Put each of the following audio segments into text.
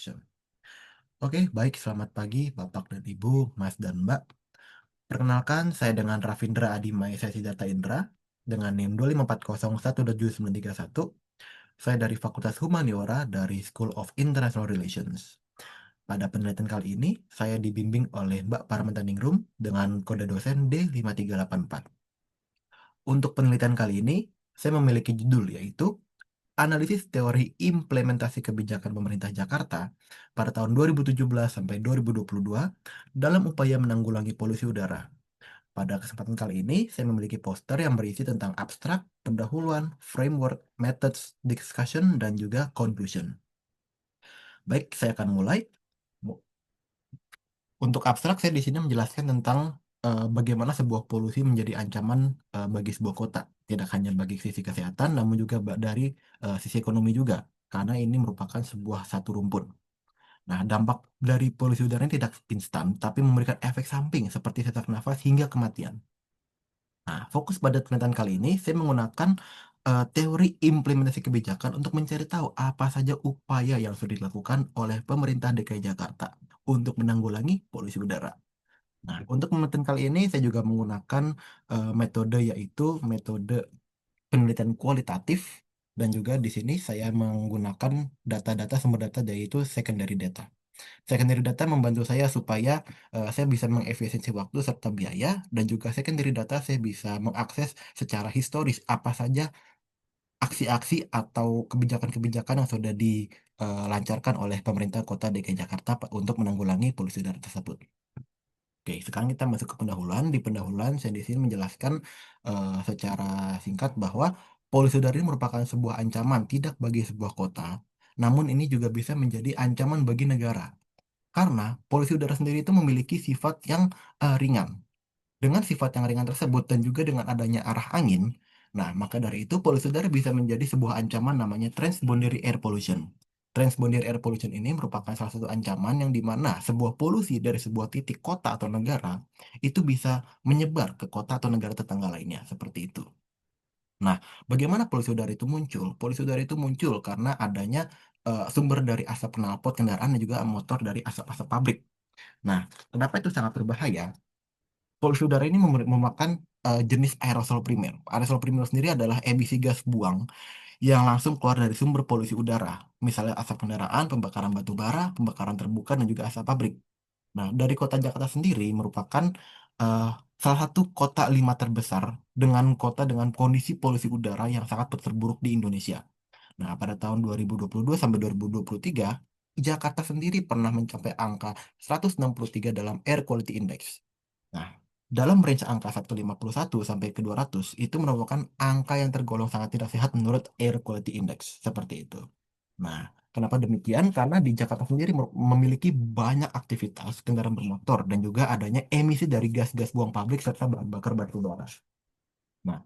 Action. Oke, baik. Selamat pagi, Bapak dan Ibu, Mas dan Mbak. Perkenalkan, saya dengan Rafindra Adi Maesa Data Indra dengan NIM 25401.7931. Saya dari Fakultas Humaniora dari School of International Relations. Pada penelitian kali ini, saya dibimbing oleh Mbak Parmentaningrum dengan kode dosen D5384. Untuk penelitian kali ini, saya memiliki judul yaitu Analisis Teori Implementasi Kebijakan Pemerintah Jakarta pada tahun 2017 sampai 2022 dalam upaya menanggulangi polusi udara. Pada kesempatan kali ini, saya memiliki poster yang berisi tentang abstrak, pendahuluan, framework, methods, discussion, dan juga conclusion. Baik, saya akan mulai. Untuk abstrak, saya di sini menjelaskan tentang bagaimana sebuah polusi menjadi ancaman bagi sebuah kota. Tidak hanya bagi sisi kesehatan, namun juga dari sisi ekonomi juga. Karena ini merupakan sebuah satu rumpun. Nah, dampak dari polusi udara ini tidak instan, tapi memberikan efek samping seperti sesak nafas hingga kematian. Nah, fokus pada penelitian kali ini, saya menggunakan teori implementasi kebijakan untuk mencari tahu apa saja upaya yang sudah dilakukan oleh pemerintah DKI Jakarta untuk menanggulangi polusi udara. Nah, untuk penelitian kali ini saya juga menggunakan metode yaitu metode penelitian kualitatif dan juga di sini saya menggunakan data-data sumber data yaitu secondary data. Secondary data membantu saya supaya saya bisa mengefisiensi waktu serta biaya dan juga secondary data saya bisa mengakses secara historis apa saja aksi-aksi atau kebijakan-kebijakan yang sudah dilancarkan oleh pemerintah Kota DKI Jakarta untuk menanggulangi polusi udara tersebut. Oke, sekarang kita masuk ke pendahuluan. Di pendahuluan, saya di sini menjelaskan secara singkat bahwa polusi udara ini merupakan sebuah ancaman tidak bagi sebuah kota, namun ini juga bisa menjadi ancaman bagi negara. Karena polusi udara sendiri itu memiliki sifat yang ringan. Dengan sifat yang ringan tersebut dan juga dengan adanya arah angin, nah maka dari itu polusi udara bisa menjadi sebuah ancaman namanya transboundary air pollution. Transboundary air pollution ini merupakan salah satu ancaman yang dimana sebuah polusi dari sebuah titik kota atau negara itu bisa menyebar ke kota atau negara tetangga lainnya, seperti itu. Nah, bagaimana polusi udara itu muncul? Polusi udara itu muncul karena adanya sumber dari asap knalpot kendaraan dan juga motor dari asap-asap pabrik. Nah, kenapa itu sangat berbahaya? Polusi udara ini memakan jenis aerosol primer. Aerosol primer sendiri adalah emisi gas buang yang langsung keluar dari sumber polusi udara. Misalnya asap kendaraan, pembakaran batu bara, pembakaran terbuka, dan juga asap pabrik. Nah, dari kota Jakarta sendiri merupakan eh, salah satu kota lima terbesar dengan kota dengan kondisi polusi udara yang sangat terburuk di Indonesia. Nah, pada tahun 2022 sampai 2023, Jakarta sendiri pernah mencapai angka 163 dalam Air Quality Index. Nah, dalam range angka 151 sampai ke 200 itu merupakan angka yang tergolong sangat tidak sehat menurut Air Quality Index, seperti itu. Nah, kenapa demikian? Karena di Jakarta sendiri memiliki banyak aktivitas kendaraan bermotor dan juga adanya emisi dari gas-gas buang pabrik serta bahan bakar batu bara. Nah,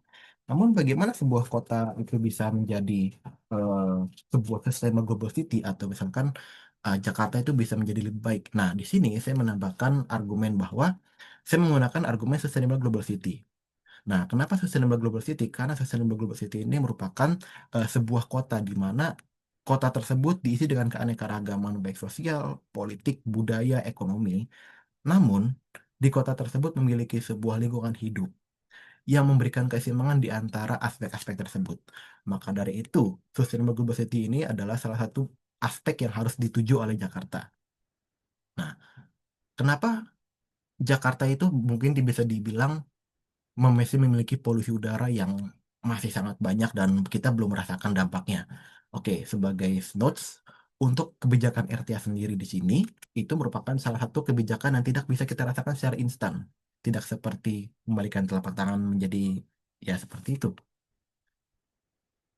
namun bagaimana sebuah kota itu bisa menjadi eh, sebuah sustainable global city atau misalkan Jakarta itu bisa menjadi lebih baik. Nah, di sini saya menambahkan argumen bahwa saya menggunakan argumen sustainable global city. Nah, kenapa sustainable global city? Karena sustainable global city ini merupakan sebuah kota di mana kota tersebut diisi dengan keanekaragaman baik sosial, politik, budaya, ekonomi. Namun, di kota tersebut memiliki sebuah lingkungan hidup yang memberikan keseimbangan di antara aspek-aspek tersebut. Maka dari itu, Sustainable Global City ini adalah salah satu aspek yang harus dituju oleh Jakarta. Nah, kenapa Jakarta itu mungkin bisa dibilang masih memiliki polusi udara yang masih sangat banyak dan kita belum merasakan dampaknya. Oke, sebagai notes, untuk kebijakan RTA sendiri di sini, itu merupakan salah satu kebijakan yang tidak bisa kita rasakan secara instan. Tidak seperti membalikan telapak tangan menjadi ya seperti itu.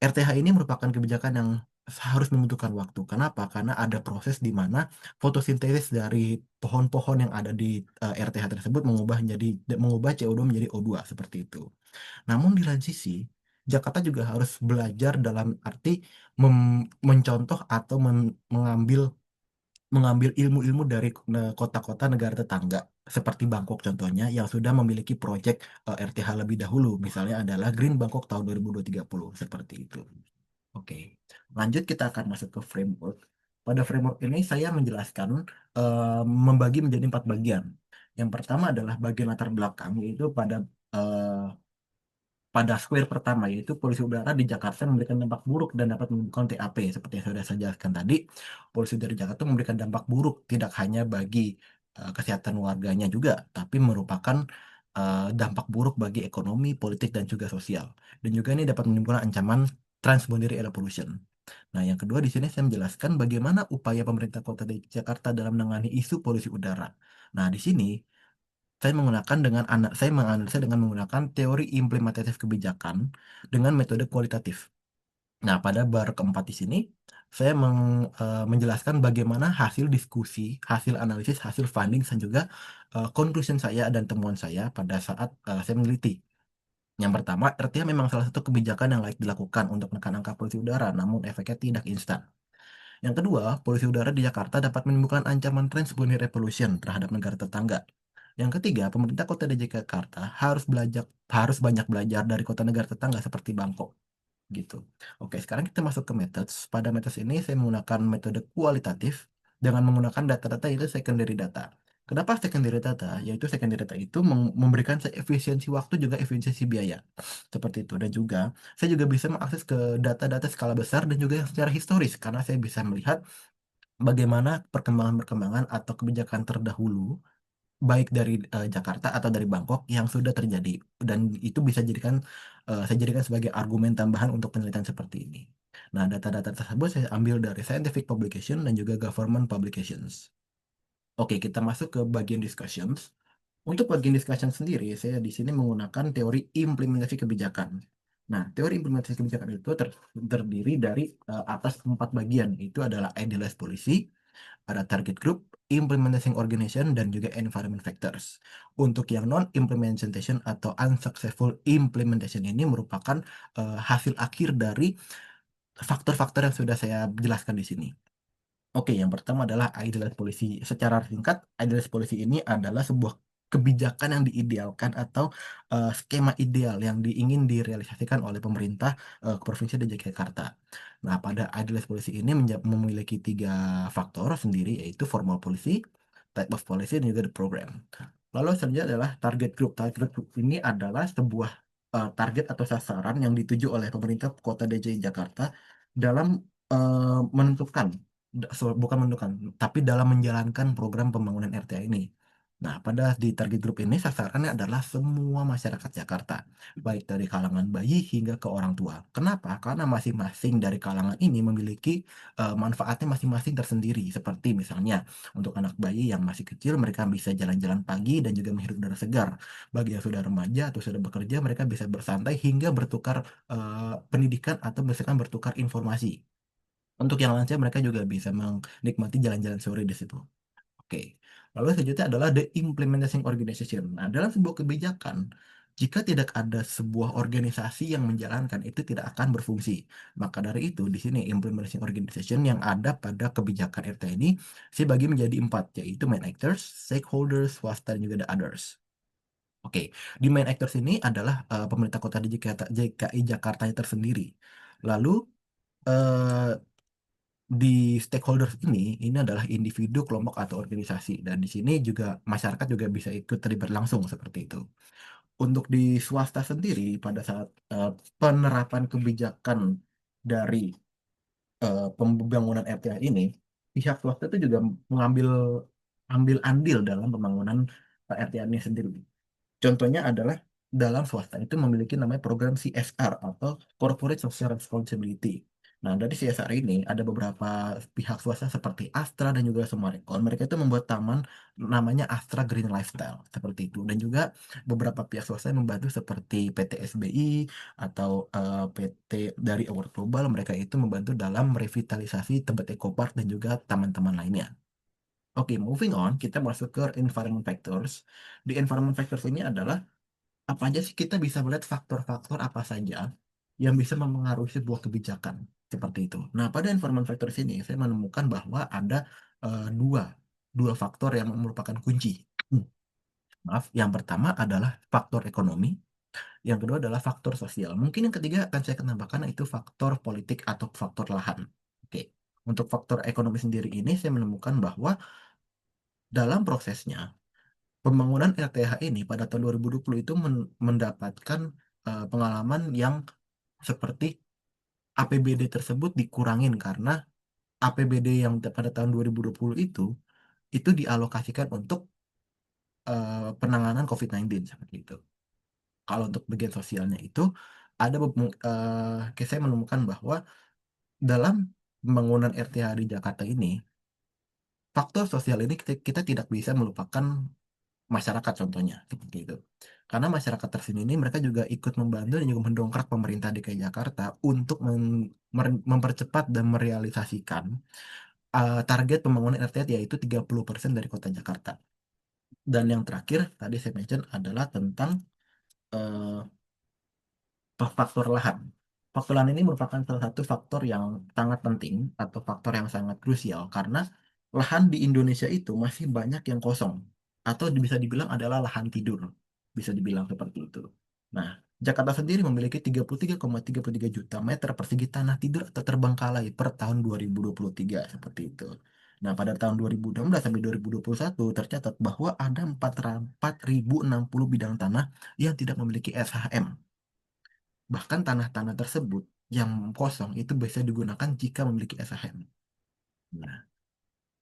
RTH ini merupakan kebijakan yang harus membutuhkan waktu. Kenapa? Karena ada proses di mana fotosintesis dari pohon-pohon yang ada di RTH tersebut mengubah CO2 menjadi O2 seperti itu. Namun di lain sisi, Jakarta juga harus belajar dalam arti mencontoh atau mengambil mengambil ilmu-ilmu dari kota-kota negara tetangga seperti Bangkok contohnya yang sudah memiliki proyek RTH lebih dahulu. Misalnya adalah Green Bangkok tahun 2030 seperti itu. Oke, lanjut kita akan masuk ke framework. Pada framework ini saya menjelaskan membagi menjadi 4 bagian. Yang pertama adalah bagian latar belakang, yaitu pada square pertama, yaitu polusi udara di Jakarta memberikan dampak buruk dan dapat menimbulkan TAP. Seperti yang sudah saya jelaskan tadi, polusi udara di Jakarta memberikan dampak buruk tidak hanya bagi kesehatan warganya juga, tapi merupakan dampak buruk bagi ekonomi, politik, dan juga sosial. Dan juga ini dapat menimbulkan ancaman transboundary air pollution. Nah, yang kedua di sini saya menjelaskan bagaimana upaya pemerintah kota Jakarta dalam menangani isu polusi udara. Nah, di sini saya menganalisa dengan menggunakan teori implementatif kebijakan dengan metode kualitatif. Nah, pada bar keempat di sini saya menjelaskan bagaimana hasil diskusi, hasil analisis, hasil finding dan juga conclusion saya dan temuan saya pada saat saya meneliti. Yang pertama, RTA memang salah satu kebijakan yang layak dilakukan untuk menekan angka polusi udara, namun efeknya tidak instan. Yang kedua, polusi udara di Jakarta dapat menimbulkan ancaman transboundary pollution terhadap negara tetangga. Yang ketiga, pemerintah kota DKI Jakarta harus banyak belajar dari kota negara tetangga seperti Bangkok gitu. Oke, sekarang kita masuk ke methods. Pada methods ini saya menggunakan metode kualitatif dengan menggunakan data-data itu secondary data. Kenapa secondary data? Yaitu secondary data itu memberikan saya efisiensi waktu juga efisiensi biaya. Seperti itu. Dan juga saya juga bisa mengakses ke data-data skala besar dan juga yang secara historis karena saya bisa melihat bagaimana perkembangan-perkembangan atau kebijakan terdahulu baik dari Jakarta atau dari Bangkok yang sudah terjadi dan itu bisa saya jadikan sebagai argumen tambahan untuk penelitian seperti ini. Nah, data-data tersebut saya ambil dari scientific publication dan juga government publications. Oke, kita masuk ke bagian discussions. Untuk bagian discussion sendiri, saya di sini menggunakan teori implementasi kebijakan. Nah, teori implementasi kebijakan itu terdiri dari atas 4 bagian. Itu adalah idealized policy, ada target group, implementation organization, dan juga environment factors. Untuk yang non-implementation atau unsuccessful implementation ini merupakan hasil akhir dari faktor-faktor yang sudah saya jelaskan di sini. Oke, yang pertama adalah idealis polisi. Secara singkat, idealis polisi ini adalah sebuah kebijakan yang diidealkan atau skema ideal yang ingin direalisasikan oleh pemerintah Provinsi DKI Jakarta. Nah, pada idealis polisi ini memiliki 3 faktor sendiri, yaitu formal policy, type of policy, dan juga the program. Lalu selanjutnya adalah target group. Target group ini adalah sebuah target atau sasaran yang dituju oleh pemerintah Kota DKI Jakarta dalam menentukan bukan menentukan, tapi dalam menjalankan program pembangunan RTA ini. Nah, di target group ini sasarannya adalah semua masyarakat Jakarta, baik dari kalangan bayi hingga ke orang tua. Kenapa? Karena masing-masing dari kalangan ini memiliki manfaatnya masing-masing tersendiri. Seperti misalnya untuk anak bayi yang masih kecil, mereka bisa jalan-jalan pagi dan juga menghirup udara segar. Bagi yang sudah remaja atau sudah bekerja, mereka bisa bersantai hingga bertukar pendidikan atau misalkan bertukar informasi. Untuk yang lansia mereka juga bisa menikmati jalan-jalan sore di situ. Oke. Lalu selanjutnya adalah the implementing organization. Nah, dalam sebuah kebijakan, jika tidak ada sebuah organisasi yang menjalankan, itu tidak akan berfungsi. Maka dari itu, di sini implementing organization yang ada pada kebijakan RT ini, saya bagi menjadi 4, yaitu main actors, stakeholders, swasta, dan juga the others. Oke, di main actors ini adalah pemerintah kota di DKI Jakarta tersendiri. Lalu, eh, di stakeholders ini adalah individu, kelompok atau organisasi dan di sini juga masyarakat juga bisa ikut terlibat langsung seperti itu. Untuk di swasta sendiri pada saat penerapan kebijakan dari pembangunan RTA ini, pihak swasta itu juga mengambil ambil andil dalam pembangunan RTA ini sendiri. Contohnya adalah dalam swasta itu memiliki namanya program CSR atau Corporate Social Responsibility. Nah, dari CSR ini ada beberapa pihak swasta seperti Astra dan juga Summarecon. Mereka itu membuat taman namanya Astra Green Lifestyle seperti itu. Dan juga beberapa pihak swasta yang membantu seperti PT SBI atau PT dari Award Global. Mereka itu membantu dalam revitalisasi tempat ecopark dan juga taman-taman lainnya. Oke, moving on, kita masuk ke environment factors. Di environment factors ini adalah apa aja sih kita bisa melihat faktor-faktor apa saja yang bisa mempengaruhi sebuah kebijakan seperti itu. Nah, pada environment factors ini saya menemukan bahwa ada dua dua faktor yang merupakan kunci. Hmm, Maaf, yang pertama adalah faktor ekonomi, yang kedua adalah faktor sosial. Mungkin yang ketiga akan saya tambahkan itu faktor politik atau faktor lahan. Oke. Untuk faktor ekonomi sendiri ini saya menemukan bahwa dalam prosesnya pembangunan RTH ini pada tahun 2020 itu mendapatkan pengalaman yang seperti APBD tersebut dikurangin karena APBD yang pada tahun 2020 itu dialokasikan untuk penanganan COVID-19 seperti itu. Kalau untuk bagian sosialnya itu ada saya menemukan bahwa dalam pembangunan RTH di Jakarta ini faktor sosial ini kita tidak bisa melupakan masyarakat contohnya seperti itu. Karena masyarakat tersini ini mereka juga ikut membantu dan juga mendongkrak pemerintah DKI Jakarta untuk mempercepat dan merealisasikan target pembangunan RT yaitu 30% dari kota Jakarta. Dan yang terakhir tadi saya mention adalah tentang eh, faktor lahan. Faktor lahan ini merupakan salah satu faktor yang sangat penting atau faktor yang sangat krusial karena lahan di Indonesia itu masih banyak yang kosong atau bisa dibilang adalah lahan tidur. Bisa dibilang seperti itu. Nah, Jakarta sendiri memiliki 33,33 juta meter persegi tanah tidur atau terbengkalai per tahun 2023 seperti itu. Nah, pada tahun 2016 sampai 2021 tercatat bahwa ada 4.060 bidang tanah yang tidak memiliki SHM. Bahkan tanah-tanah tersebut yang kosong itu bisa digunakan jika memiliki SHM. Nah,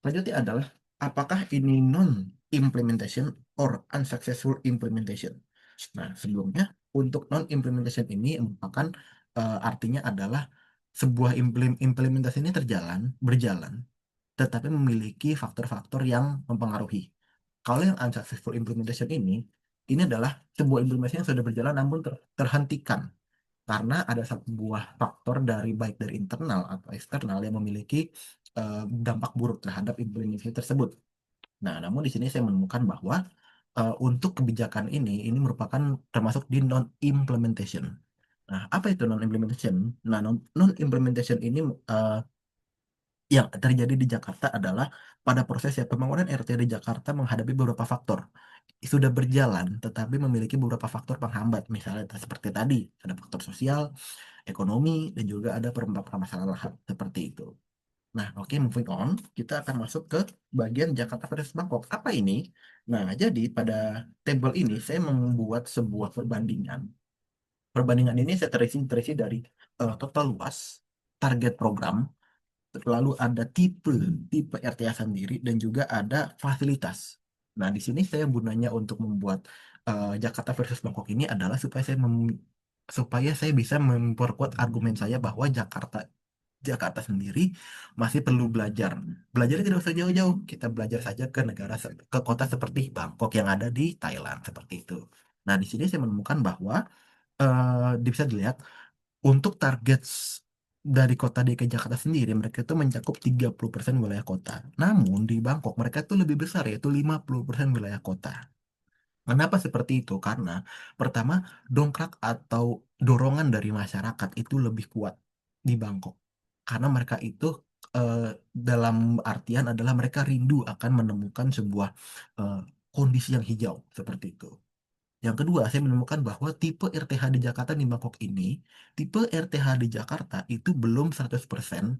selanjutnya adalah apakah ini non-implementation or unsuccessful implementation? Nah, sebelumnya untuk non-implementation ini merupakan artinya adalah sebuah implementasi ini berjalan, tetapi memiliki faktor-faktor yang mempengaruhi. Kalau yang unsuccessful implementation ini adalah sebuah implementasi yang sudah berjalan namun terhentikan karena ada satu buah faktor dari baik dari internal atau eksternal yang memiliki dampak buruk terhadap implementasi tersebut. Nah, namun di sini saya menemukan bahwa untuk kebijakan ini merupakan termasuk di non-implementation. Nah, apa itu non-implementation? Nah, non-implementation ini yang terjadi di Jakarta adalah pada prosesnya pembangunan RT di Jakarta menghadapi beberapa faktor. Sudah berjalan, tetapi memiliki beberapa faktor penghambat. Misalnya seperti tadi, ada faktor sosial, ekonomi, dan juga ada permasalahan seperti itu. Nah, oke, moving on, kita akan masuk ke bagian Jakarta versus Bangkok. Apa ini? Nah, jadi pada tabel ini saya membuat sebuah perbandingan. Perbandingan ini saya terisi dari total luas, target program, lalu ada tipe tipe RTA sendiri, dan juga ada fasilitas. Nah, di sini saya gunanya untuk membuat Jakarta versus Bangkok ini adalah supaya saya bisa memperkuat argumen saya bahwa Jakarta sendiri masih perlu belajar. Belajarnya tidak usah jauh-jauh. Kita belajar saja ke ke kota seperti Bangkok yang ada di Thailand seperti itu. Nah, di sini saya menemukan bahwa bisa dilihat untuk target dari kota DKI Jakarta sendiri mereka itu mencakup 30% wilayah kota. Namun di Bangkok mereka itu lebih besar yaitu 50% wilayah kota. Kenapa seperti itu? Karena pertama, dongkrak atau dorongan dari masyarakat itu lebih kuat di Bangkok. Karena mereka itu eh, dalam artian adalah mereka rindu akan menemukan sebuah eh, kondisi yang hijau seperti itu. Yang kedua, saya menemukan bahwa tipe RTH di Jakarta di Bangkok ini, tipe RTH di Jakarta itu belum 100%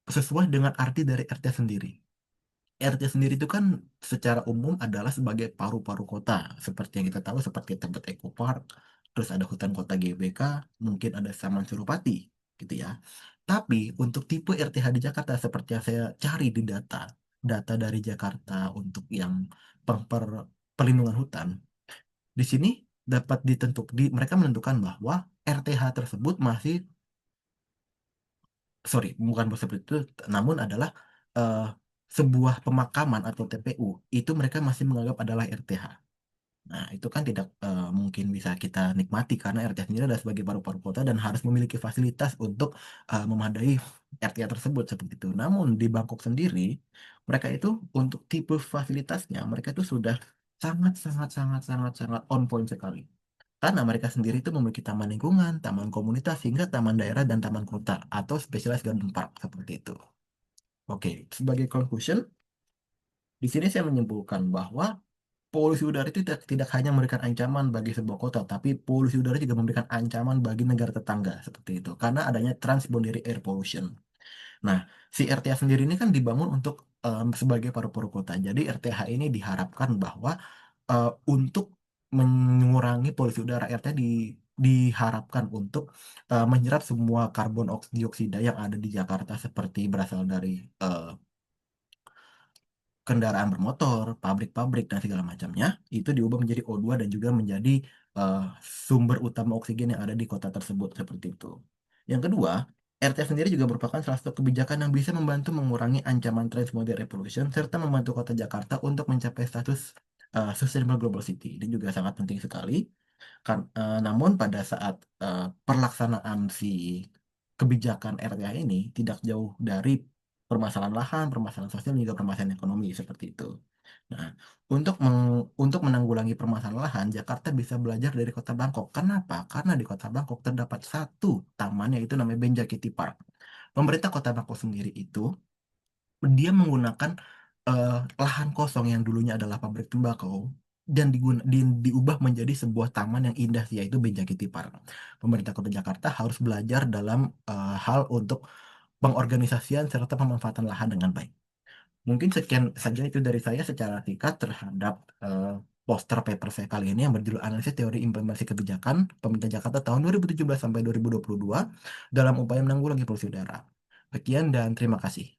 sesuai dengan arti dari RT sendiri. RT sendiri itu kan secara umum adalah sebagai paru-paru kota, seperti yang kita tahu seperti Tebet Eco Park, terus ada hutan kota GBK, mungkin ada Taman Suropati, gitu ya. Tapi untuk tipe RTH di Jakarta seperti yang saya cari di data dari Jakarta untuk yang perlindungan hutan, di sini mereka menentukan bahwa RTH tersebut masih, sorry, bukan seperti itu, namun adalah eh, sebuah pemakaman atau TPU itu mereka masih menganggap adalah RTH. Nah, itu kan tidak mungkin bisa kita nikmati karena RTH sendiri adalah sebagai paru-paru kota dan harus memiliki fasilitas untuk memadai RTH tersebut seperti itu. Namun di Bangkok sendiri, mereka itu untuk tipe fasilitasnya mereka itu sudah sangat sangat sangat sangat sangat on point sekali. Karena mereka sendiri itu memiliki taman lingkungan, taman komunitas, hingga taman daerah dan taman kota atau specialized garden park seperti itu. Oke, sebagai conclusion, di sini saya menyimpulkan bahwa polusi udara itu tidak hanya memberikan ancaman bagi sebuah kota, tapi polusi udara juga memberikan ancaman bagi negara tetangga seperti itu. Karena adanya transboundary air pollution. Nah, si RTH sendiri ini kan dibangun untuk sebagai paru-paru kota. Jadi RTH ini diharapkan bahwa untuk mengurangi polusi udara, RTH diharapkan untuk menyerap semua dioksida yang ada di Jakarta seperti berasal dari eh, kendaraan bermotor, pabrik-pabrik dan segala macamnya itu diubah menjadi O2 dan juga menjadi eh, sumber utama oksigen yang ada di kota tersebut seperti itu. Yang kedua, RTF sendiri juga merupakan salah satu kebijakan yang bisa membantu mengurangi ancaman transmodern repollution serta membantu kota Jakarta untuk mencapai status Sustainable Global City. Ini juga sangat penting sekali. Namun pada saat pelaksanaan si kebijakan RTA ini tidak jauh dari permasalahan lahan, permasalahan sosial, dan juga permasalahan ekonomi seperti itu. Nah, untuk menanggulangi permasalahan lahan, Jakarta bisa belajar dari Kota Bangkok. Kenapa? Karena di Kota Bangkok terdapat satu taman yaitu namanya Benjakiti Park. Pemerintah Kota Bangkok sendiri itu dia menggunakan eh, lahan kosong yang dulunya adalah pabrik tembakau dan diubah menjadi sebuah taman yang indah yaitu Benjakiti Park. Pemerintah Kota Jakarta harus belajar dalam hal untuk pengorganisasian serta pemanfaatan lahan dengan baik. Mungkin sekian saja itu dari saya secara singkat terhadap poster paper saya kali ini yang berjudul Analisis Teori Implementasi Kebijakan Pemerintah Jakarta tahun 2017 sampai 2022 dalam upaya menanggulangi polusi udara. Sekian dan terima kasih.